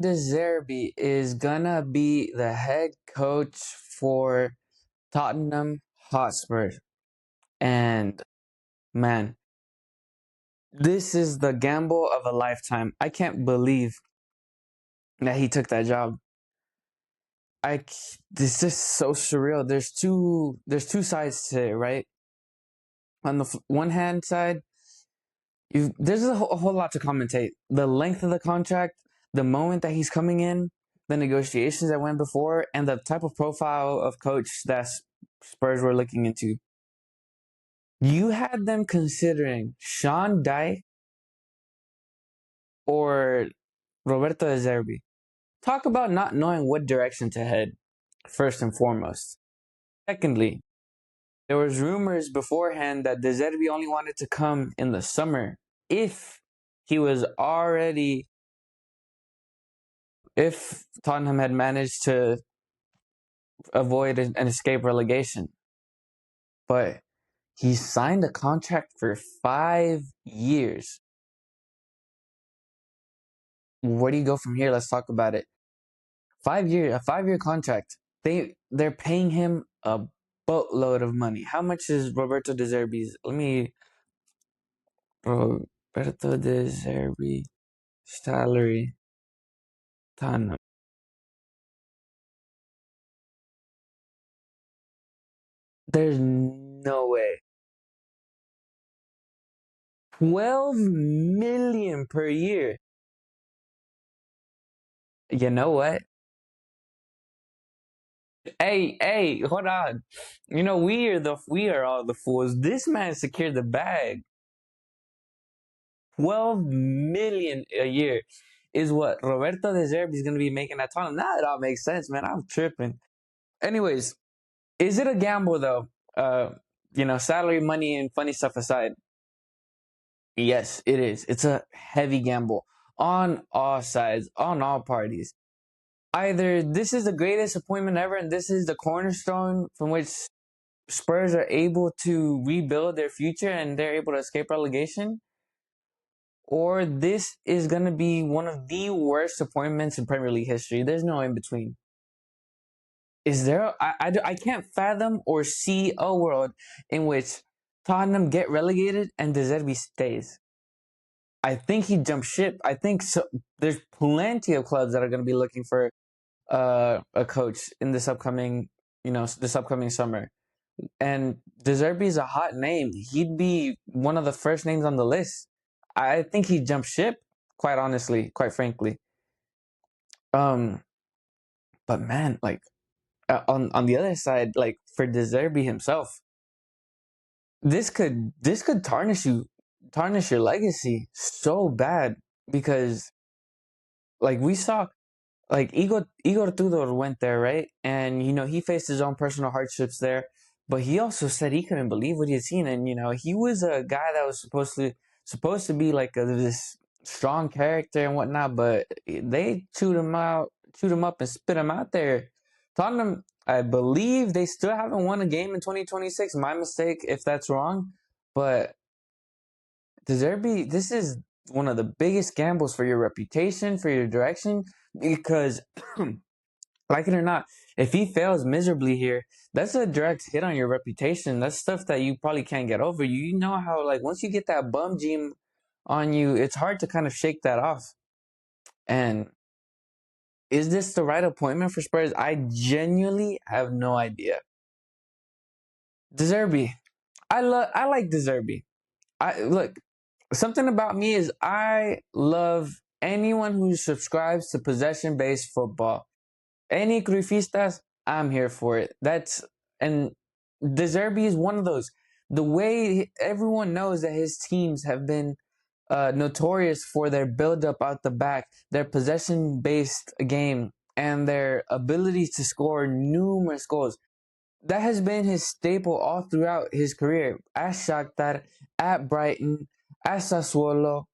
De Zerbi is gonna be the head coach for Tottenham Hotspur. And man, this is the gamble of a lifetime. I can't believe that he took that job. This is so surreal. There's two sides to it, right? On the one hand side, there's a whole lot to commentate. The length of the contract, the moment that he's coming in, the negotiations that went before, and the type of profile of coach that Spurs were looking into. You had them considering Sean Dyche or Roberto de Zerbi. Talk about not knowing what direction to head, first and foremost. Secondly, there was rumors beforehand that De Zerbi only wanted to come in the summer if he was already if Tottenham had managed to avoid and escape relegation. But he signed a contract for 5 years. Where do you go from here? Let's talk about it. A 5 year contract. They're paying him a boatload of money. How much is Roberto De Zerbi's? Roberto De Zerbi salary Tottenham. There's no way. 12 million per year. You know what? Hey, hold on. You know, we are all the fools. This man secured the bag. 12 million a year is what Roberto De Zerbi is gonna be making at Tottenham. Now it all makes sense, man. I'm tripping. Anyways, is it a gamble though? Salary, money, and funny stuff aside. Yes, it is. It's a heavy gamble on all sides, on all parties. Either this is the greatest appointment ever, and this is the cornerstone from which Spurs are able to rebuild their future and they're able to escape relegation, or this is going to be one of the worst appointments in Premier League history. There's no in between. Is there? I can't fathom or see a world in which Tottenham get relegated and De Zerbi stays. I think he jumped ship. I think so. There's plenty of clubs that are going to be looking for a coach in this upcoming summer. And De Zerbi is a hot name. He'd be one of the first names on the list. I think he jumped ship, quite honestly, quite frankly. Um, but man, like on the other side, like for De Zerbi himself, this could tarnish your legacy so bad because like we saw like Igor Tudor went there, right? And he faced his own personal hardships there, but he also said he couldn't believe what he had seen, and he was a guy that was supposed to be like this strong character and whatnot, but they chewed him up and spit him out there. Tottenham, I believe they still haven't won a game in 2026. My mistake if that's wrong, but De Zerbi, this is one of the biggest gambles for your reputation, for your direction, because like it or not, if he fails miserably here, that's a direct hit on your reputation. That's stuff that you probably can't get over. You know how like once you get that bum gene on you, it's hard to kind of shake that off. And is this the right appointment for Spurs? I genuinely have no idea. De Zerbi. I like De Zerbi. I look, something about me is I love anyone who subscribes to possession-based football. Any Cruyffistas, I'm here for it. And De Zerbi is one of those. The way everyone knows that his teams have been notorious for their build-up out the back, their possession-based game, and their ability to score numerous goals. That has been his staple all throughout his career. At Shakhtar, at Brighton, at Sassuolo,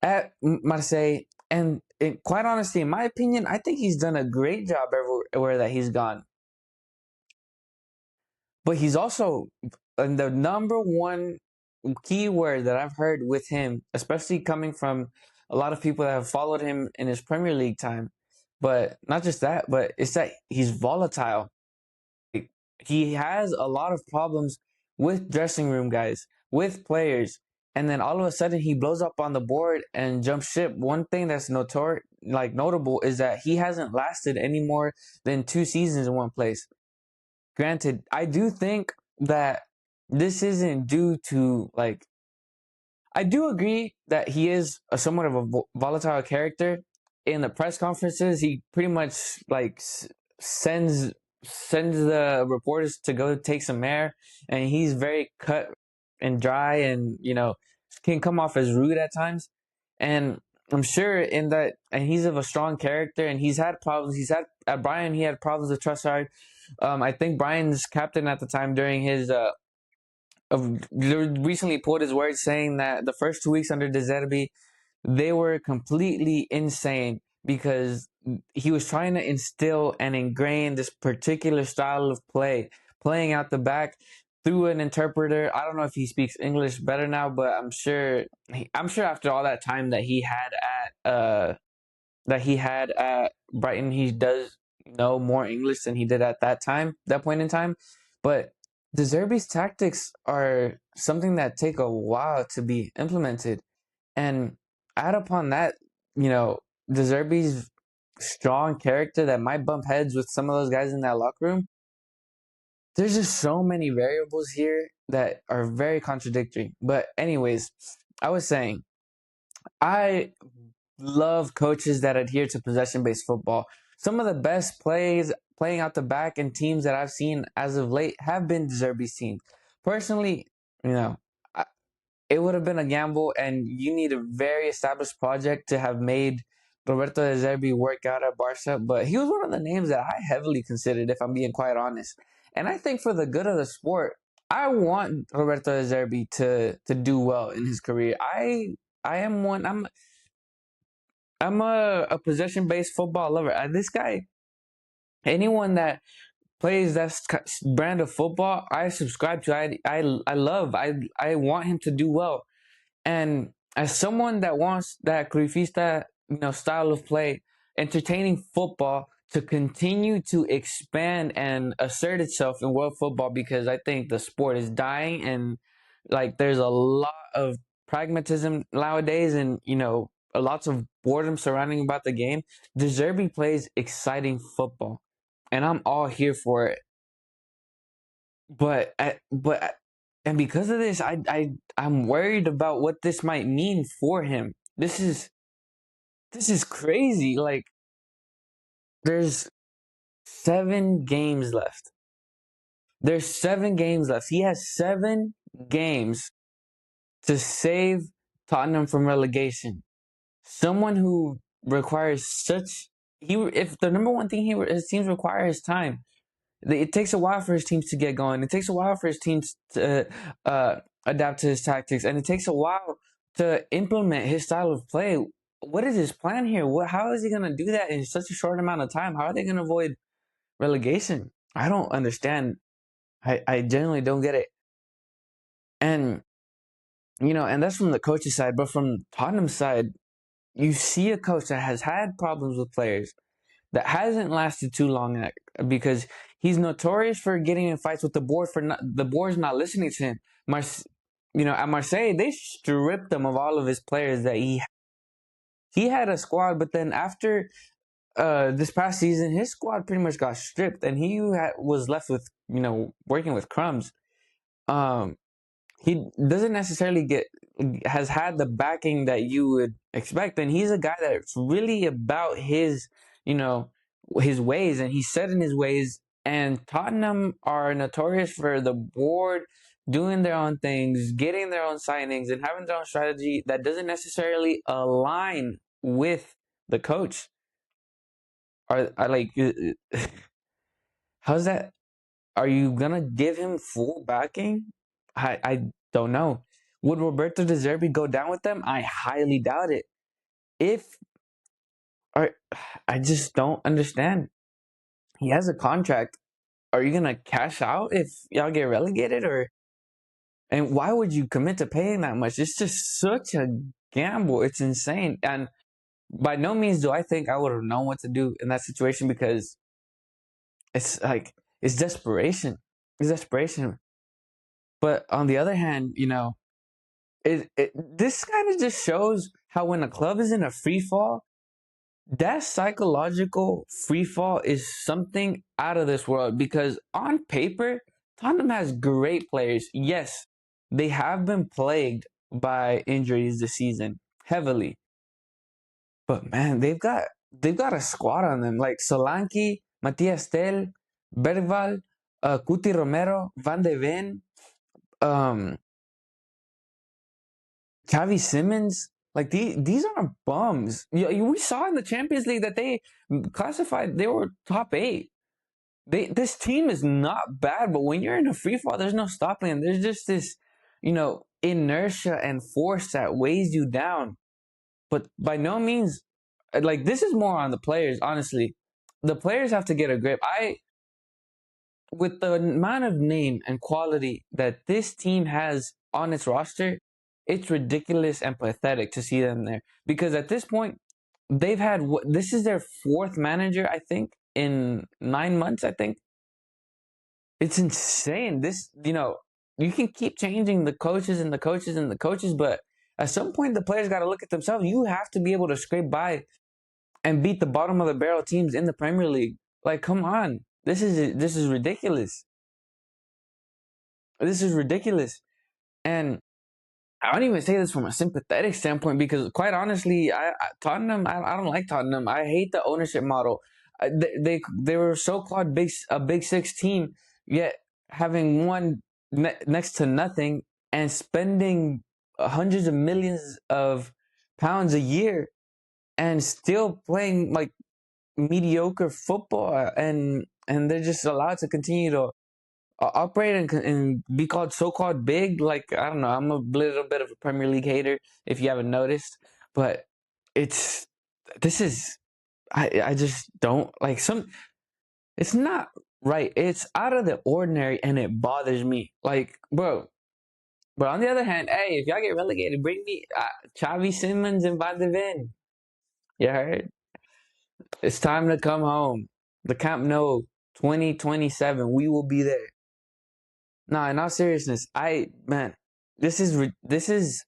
at Marseille, and quite honestly, in my opinion, I think he's done a great job everywhere that he's gone. But he's also the number one keyword that I've heard with him, especially coming from a lot of people that have followed him in his Premier League time. But not just that, but it's that he's volatile. He has a lot of problems with dressing room guys, with players, and then all of a sudden he blows up on the board and jumps ship. One thing that's notable is that he hasn't lasted any more than 2 seasons in one place. Granted, I do think that this isn't due to like I do agree that he is a somewhat of a volatile character. In the press conferences, he pretty much like sends sends the reporters to go take some air, and he's very cut and dry, and can come off as rude at times. And I'm sure in that, and he's of a strong character, and he's had problems. He's had at Brian, he had problems with Trussard. I think Brian's captain at the time during his recently pulled his words saying that the first 2 weeks under De Zerbi, they were completely insane because he was trying to instill and ingrain this particular style of play, playing out the back through an interpreter. I don't know if he speaks English better now, but I'm sure after all that time that he had at Brighton, he does know more English than he did at that point in time. But De Zerbi's tactics are something that take a while to be implemented. And add upon that, De Zerbi's strong character that might bump heads with some of those guys in that locker room. There's just so many variables here that are very contradictory. But anyways, I was saying, I love coaches that adhere to possession-based football. Some of the best plays playing out the back and teams that I've seen as of late have been De Zerbi's teams. Personally, you know, it would have been a gamble, and you need a very established project to have made Roberto de Zerbi work out at Barca. But he was one of the names that I heavily considered, if I'm being quite honest. And I think for the good of the sport, I want Roberto de Zerbi to do well in his career. I am one. I'm a possession based football lover. This guy, anyone that plays that brand of football, I subscribe to. I love. I want him to do well. And as someone that wants that Cruyffista, style of play, entertaining football to continue to expand and assert itself in world football, because I think the sport is dying, and like there's a lot of pragmatism nowadays, and lots of boredom surrounding about the game. De Zerbi plays exciting football, and I'm all here for it. And because of this, I'm worried about what this might mean for him. This is crazy. Like, there's 7 games left. There's 7 games left. He has 7 games to save Tottenham from relegation. Someone who requires if the number one thing his teams require is time. It takes a while for his teams to get going. It takes a while for his teams to adapt to his tactics, and it takes a while to implement his style of play. What is his plan here? How is he going to do that in such a short amount of time? How are they going to avoid relegation? I don't understand. I genuinely don't get it. And and that's from the coach's side, but from Tottenham's side, you see a coach that has had problems with players, that hasn't lasted too long, because he's notorious for getting in fights with the board, for the board's not listening to him. At Marseille, they stripped him of all of his players that he had a squad, but then after this past season, his squad pretty much got stripped, and he was left with working with crumbs. He doesn't necessarily has had the backing that you would expect, and he's a guy that's really about his ways, and he's set in his ways. And Tottenham are notorious for the board doing their own things, getting their own signings, and having their own strategy that doesn't necessarily align with the coach. Are like, how's that? Are you gonna give him full backing? I don't know. Would Roberto De Zerbi go down with them? I highly doubt it. If or I just don't understand. He has a contract. Are you gonna cash out if y'all get relegated, and why would you commit to paying that much? It's just such a gamble. It's insane. And by no means do I think I would have known what to do in that situation because it's like it's desperation. It's desperation. But on the other hand, this kind of just shows how when a club is in a free fall, that psychological free fall is something out of this world because on paper, Tottenham has great players. Yes, they have been plagued by injuries this season heavily. But man, they've got a squad on them like Solanke, Matias Tel, Bergval, Cuti Romero, Van de Ven, um, Xavi Simmons. Like these aren't bums. We saw in the Champions League that they classified they were top 8. This team is not bad, but when you're in a free fall, there's no stopping them. There's just this, inertia and force that weighs you down. But by no means, like this is more on the players. Honestly, the players have to get a grip. With the amount of name and quality that this team has on its roster, it's ridiculous and pathetic to see them there. Because at this point, they've had this is their 4th manager, I think, in 9 months. I think it's insane. You can keep changing the coaches and the coaches and the coaches, but at some point, the players got to look at themselves. You have to be able to scrape by and beat the bottom of the barrel teams in the Premier League. Like, come on, this is ridiculous. This is ridiculous. And I don't even say this from a sympathetic standpoint because, quite honestly, Tottenham. I don't like Tottenham. I hate the ownership model. They were so called a big 6 team, yet having won next to nothing and spending hundreds of millions of pounds a year and still playing like mediocre football, and they're just allowed to continue to operate and be called so-called big. Like, I don't know, I'm a little bit of a Premier League hater if you haven't noticed, but it's this is I just don't like some. It's not right. It's out of the ordinary, and it bothers me. Like, bro. But on the other hand, hey, if y'all get relegated, bring me Xavi Simmons and Van de Ven. You heard? It's time to come home. The Camp Nou 2027. We will be there. No, in all seriousness, man, this is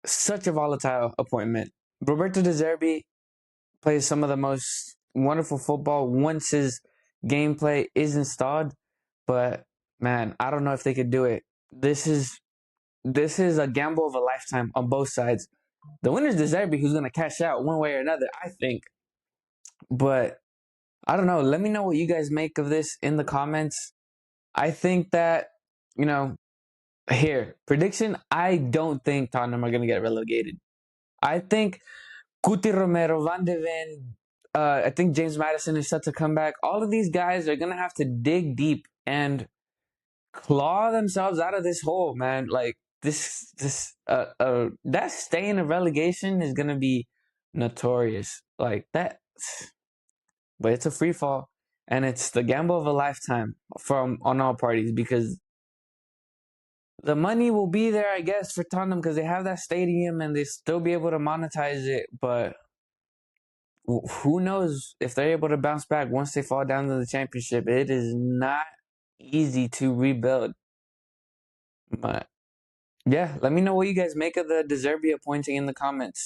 such a volatile appointment. Roberto de Zerbi plays some of the most wonderful football once his gameplay is installed, but man, I don't know if they could do it. This is a gamble of a lifetime on both sides. The winner's de Zerbi, who's gonna cash out one way or another, I think. But I don't know. Let me know what you guys make of this in the comments. I think that, you know, here, prediction, I don't think Tottenham are going to get relegated. I think Cuti Romero, Van de Ven, I think James Madison is set to come back. All of these guys are going to have to dig deep and claw themselves out of this hole, man. Like, that staying of relegation is going to be notorious. Like, that. But it's a free fall, and it's the gamble of a lifetime from on all parties because the money will be there, I guess, for Tottenham because they have that stadium and they still be able to monetize it. But who knows if they're able to bounce back once they fall down to the championship? It is not easy to rebuild. But yeah, let me know what you guys make of the De Zerbi appointing in the comments.